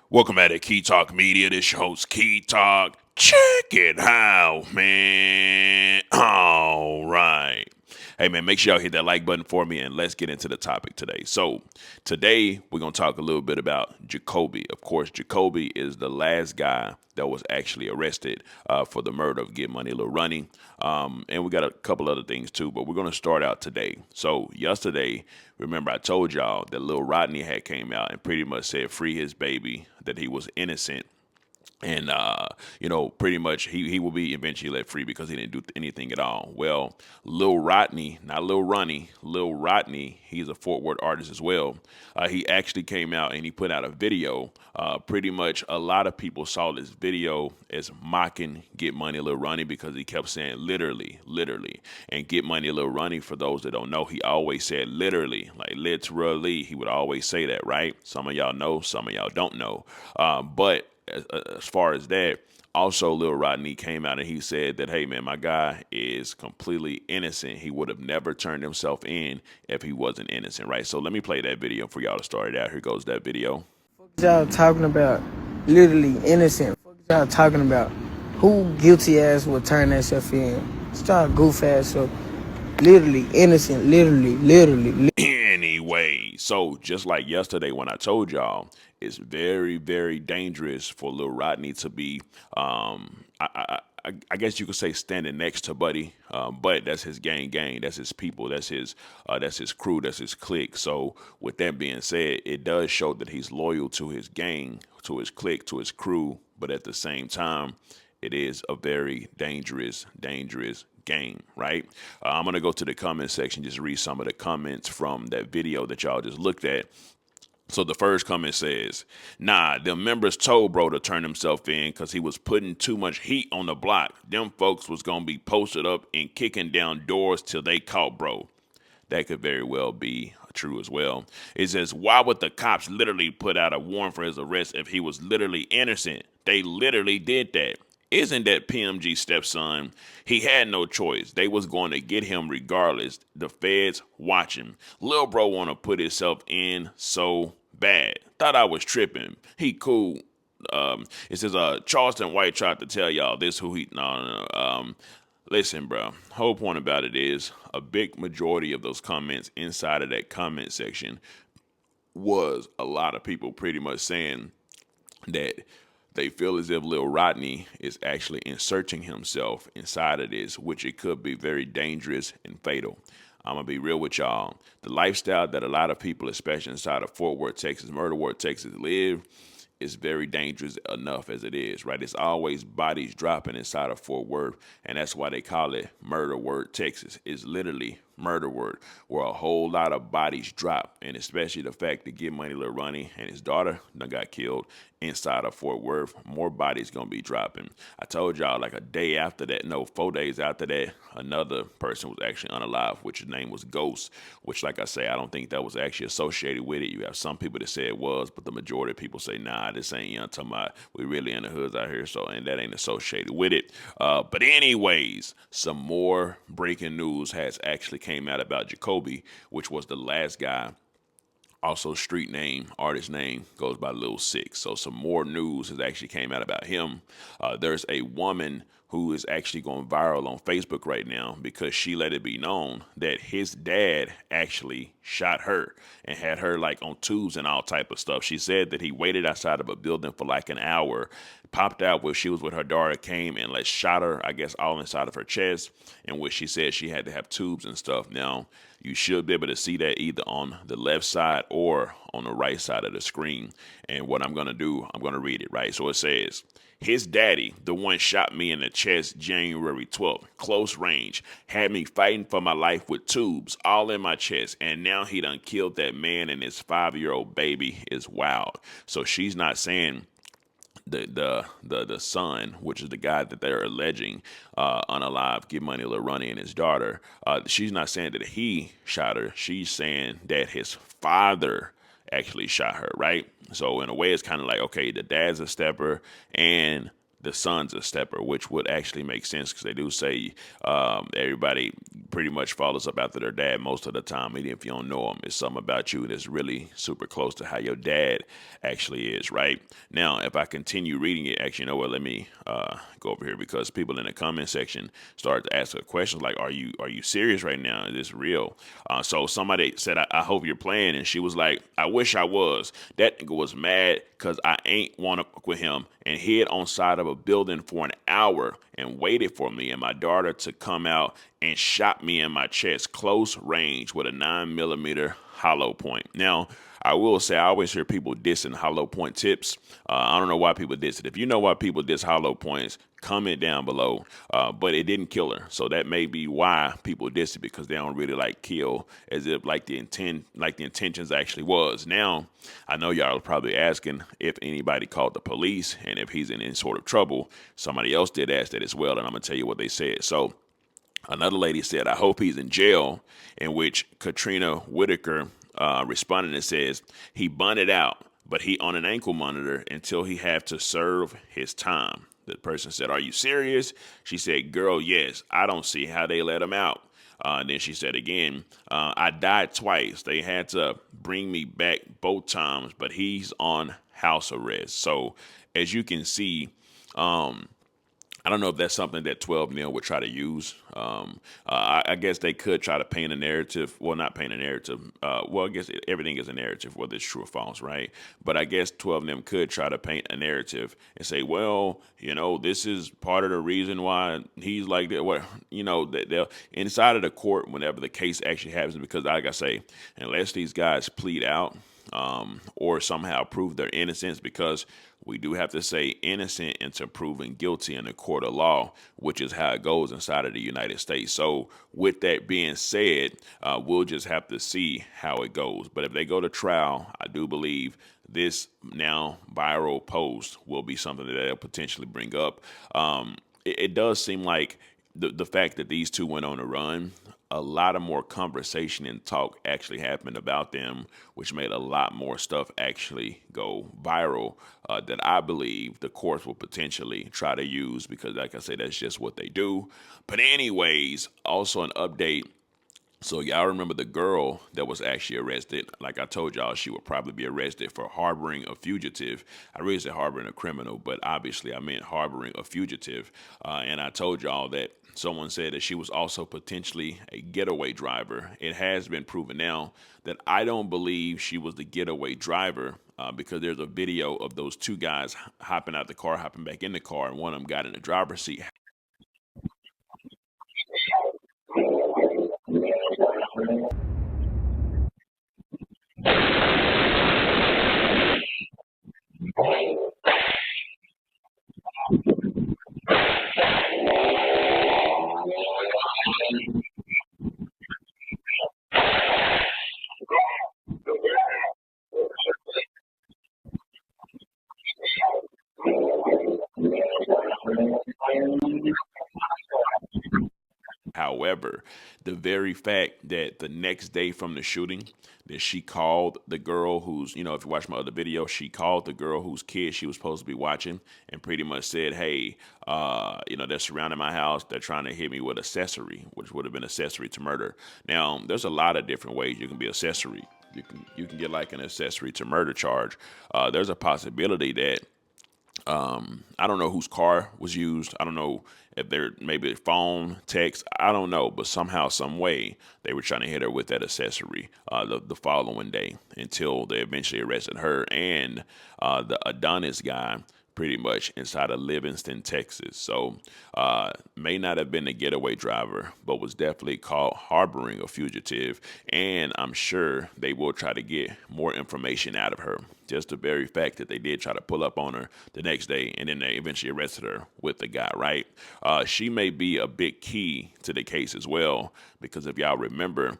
Welcome back to Key Talk Media. This your host, Key Talk. Check it out, man. All right. Hey, man, make sure y'all hit that like button for me and let's get into the topic today. So, today we're going to talk a little bit about Jakobie. Of course, Jakobie is the last guy that was actually arrested for the murder of Get Money Lil Ronnie. And we got a couple other things too, but we're going to start out today. So, yesterday, remember I told y'all that Lil Rodney had came out and pretty much said free his baby, that he was innocent, and pretty much he will be eventually let free because he didn't do anything at all. Well, Lil Rodney, not Lil Ronnie, Lil Rodney, he's a Fort Worth artist as well. He actually came out and he put out a video. Pretty much a lot of people saw this video as mocking Get Money Lil Ronnie because he kept saying literally, literally. And Get Money Lil Ronnie, for those that don't know, he always said literally, like literally. He would always say that, right? Some of y'all know, some of y'all don't know. But as far as that, also Lil Rodney came out and he said that, hey man, my guy is completely innocent. He would have never turned himself in if he wasn't innocent, right? So let me play that video for y'all to start it out. Here goes that video. Y'all talking about literally innocent. Fuck y'all talking about who guilty ass will turn that stuff in. Start goof ass so literally innocent, literally. Anyway, so just like yesterday when I told y'all, it's very, very dangerous for Lil Rodney to be, I guess you could say standing next to Buddy, but that's his gang, that's his people, that's his crew, that's his clique. So with that being said, it does show that he's loyal to his gang, to his clique, to his crew, but at the same time, it is a very dangerous game, right? I'm gonna go to the comment section, just read some of the comments from that video that y'all just looked at. So the first comment says, nah, them members told bro to turn himself in because he was putting too much heat on the block. Them folks was going to be posted up and kicking down doors till they caught bro. That could very well be true as well. It says, why would the cops literally put out a warrant for his arrest if he was literally innocent? They literally did that. Isn't that PMG stepson? He had no choice. They was going to get him regardless. The feds watching. Lil bro want to put himself in so bad. Thought I was tripping. He cool. It says Charleston White tried to tell y'all this who he no. Listen, bro. Whole point about it is a big majority of those comments inside of that comment section was a lot of people pretty much saying that they feel as if Lil Rodney is actually inserting himself inside of this, which it could be very dangerous and fatal. I'm gonna be real with y'all. The lifestyle that a lot of people, especially inside of Fort Worth, Texas, Murder World, Texas, live is very dangerous enough as it is, right? It's always bodies dropping inside of Fort Worth, and that's why they call it Murder Word, Texas. It's literally murder word, where a whole lot of bodies drop, and especially the fact that Get Money Lil Ronnie and his daughter done got killed inside of Fort Worth, more bodies gonna be dropping. I told y'all like a day after that, no, 4 days after that, another person was actually unalive, which his name was Ghost, which like I say, I don't think that was actually associated with it. You have some people that say it was, but the majority of people say, nah, this ain't young talking about we really in the hoods out here, so and that ain't associated with it. But anyways, some more breaking news has actually came out about Jakobie, which was the last guy. Also, street name, artist name goes by Lil Six. So some more news has actually came out about him. There's a woman who is actually going viral on Facebook right now because she let it be known that his dad actually shot her and had her like on tubes and all type of stuff. She said that he waited outside of a building for like an hour, popped out where she was with her daughter, came and like shot her, I guess, all inside of her chest, in which she said she had to have tubes and stuff. Now, you should be able to see that either on the left side or on the right side of the screen. And what I'm going to do, I'm going to read it, right? So it says, his daddy, the one shot me in the chest January 12th, close range, had me fighting for my life with tubes all in my chest, and now he done killed that man and his 5-year-old baby is wild. So she's not saying the son, which is the guy that they're alleging unalive, Get Money Lil Ronnie and his daughter. She's not saying that he shot her. She's saying that his father actually shot her, right? So in a way, it's kind of like, okay, the dad's a stepper and the son's a stepper, which would actually make sense because they do say everybody pretty much follows up after their dad most of the time, even if you don't know them. It's something about you that's really super close to how your dad actually is, right? Now, if I continue reading it, actually, you know what? Let me go over here because people in the comment section started to ask questions like, "Are you serious right now? Is this real?" So somebody said, I hope you're playing," and she was like, "I wish I was." That nigga was mad because I ain't want to fuck with him and hid on side of a building for an hour and waited for me and my daughter to come out and shot me in my chest close range with a 9mm hollow point. Now, I will say I always hear people dissing hollow point tips. I don't know why people diss it. If you know why people diss hollow points, comment down below. But it didn't kill her, so that may be why people diss it, because they don't really like kill as if like the intentions actually was. Now, I know y'all are probably asking if anybody called the police and if he's in any sort of trouble. Somebody else did ask that as well, and I'm gonna tell you what they said. So another lady said, "I hope he's in jail," in which Katrina Whitaker responded and says, "He bonded out, but he on an ankle monitor until he have to serve his time." The person said, "Are you serious?" She said, "Girl, yes. I don't see how they let him out." Then she said again, "I died twice. They had to bring me back both times, but he's on house arrest." So as you can see, I don't know if that's something that 12 Nil would try to use. I guess they could try to paint a narrative. Well, not paint a narrative. Well, I guess everything is a narrative, whether it's true or false, right? But I guess 12 Nim could try to paint a narrative and say, well, this is part of the reason why he's like that. What, they'll inside of the court whenever the case actually happens, because like I say, unless these guys plead out, or somehow prove their innocence, because we do have to say innocent until proven guilty in the court of law, which is how it goes inside of the United States. So with that being said, we'll just have to see how it goes. But if they go to trial, I do believe this now viral post will be something that they'll potentially bring up. It does seem like the fact that these two went on a run, a lot of more conversation and talk actually happened about them, which made a lot more stuff actually go viral, that I believe the courts will potentially try to use, because like I said, that's just what they do. But anyways, also an update. So y'all remember the girl that was actually arrested? Like I told y'all, she would probably be arrested for harboring a fugitive. I really said harboring a criminal, but obviously I meant harboring a fugitive. And I told y'all that someone said that she was also potentially a getaway driver. It has been proven now that I don't believe she was the getaway driver, because there's a video of those two guys hopping out the car, hopping back in the car, and one of them got in the driver's seat. However, the very fact that the next day from the shooting, that she called the girl who's, if you watch my other video, she called the girl whose kid she was supposed to be watching and pretty much said, hey, they're surrounding my house. They're trying to hit me with accessory, which would have been accessory to murder. Now, there's a lot of different ways you can be accessory. You can get like an accessory to murder charge. There's a possibility that I don't know whose car was used. I don't know if they're maybe a phone, text. I don't know, but somehow, some way, they were trying to hit her with that accessory the following day until they eventually arrested her and the Adonis guy, pretty much inside of Livingston, Texas. So may not have been a getaway driver, but was definitely caught harboring a fugitive. And I'm sure they will try to get more information out of her. Just the very fact that they did try to pull up on her the next day, and then they eventually arrested her with the guy, right? She may be a big key to the case as well, because if y'all remember,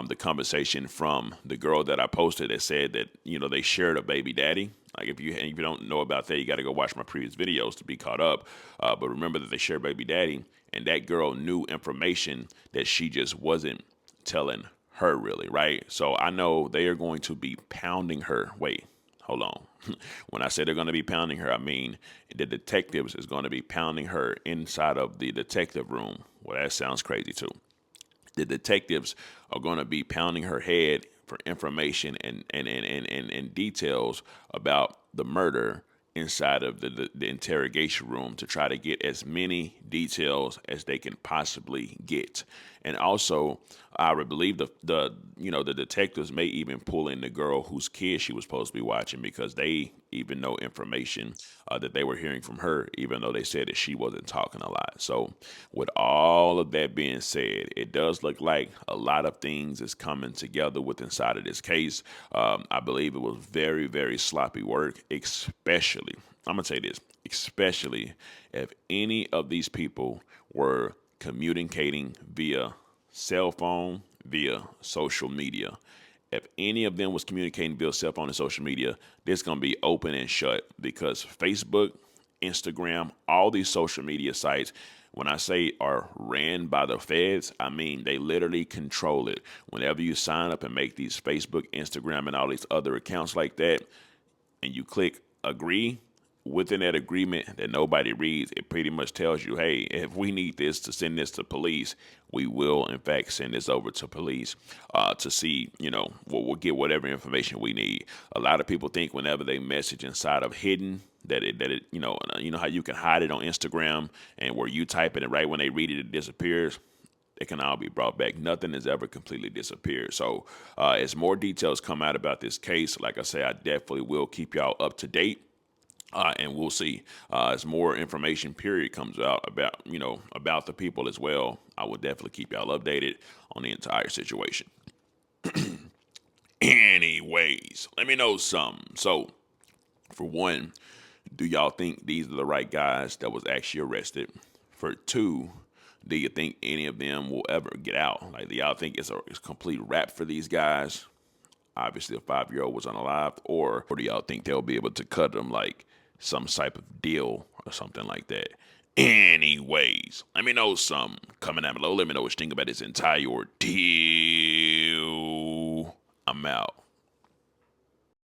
the conversation from the girl that I posted that said that, they shared a baby daddy. Like if you don't know about that, you got to go watch my previous videos to be caught up. But remember that they share baby daddy, and that girl knew information that she just wasn't telling her really, right? So I know they are going to be pounding her. Wait, Hold on. When I say they're going to be pounding her, I mean the detectives is going to be pounding her inside of the detective room. Well, that sounds crazy too. The detectives are going to be pounding her head for information and details about the murder inside of the interrogation room to try to get as many details as they can possibly get. And also, I would believe the detectives may even pull in the girl whose kid she was supposed to be watching because they even know information that they were hearing from her, even though they said that she wasn't talking a lot. So, with all of that being said, it does look like a lot of things is coming together with inside of this case. I believe it was very, very sloppy work, especially, I'm going to say this, especially if any of these people were communicating via cell phone, via social media. If any of them was communicating via cell phone and social media, this gonna be open and shut because Facebook, Instagram, all these social media sites, when I say are ran by the feds, I mean they literally control it. Whenever you sign up and make these Facebook, Instagram, and all these other accounts like that, and you click agree, within that agreement that nobody reads, it pretty much tells you, hey, if we need this to send this to police, we will in fact send this over to police to see, we'll get whatever information we need. A lot of people think whenever they message inside of hidden that it how you can hide it on Instagram and where you type it and right when they read it, it disappears. It can all be brought back. Nothing has ever completely disappeared. So as more details come out about this case, like I say, I definitely will keep y'all up to date. And we'll see as more information period comes out about the people as well. I will definitely keep y'all updated on the entire situation. Anyways, let me know something. So, for one, do y'all think these are the right guys that was actually arrested? For two, do you think any of them will ever get out? Like, do y'all think it's a complete wrap for these guys? Obviously, a 5-year-old was unalived, or do y'all think they'll be able to cut them like some type of deal or something like that? Anyways, let me know something. Comment down below. Let me know what you think about this entire ordeal. I'm out.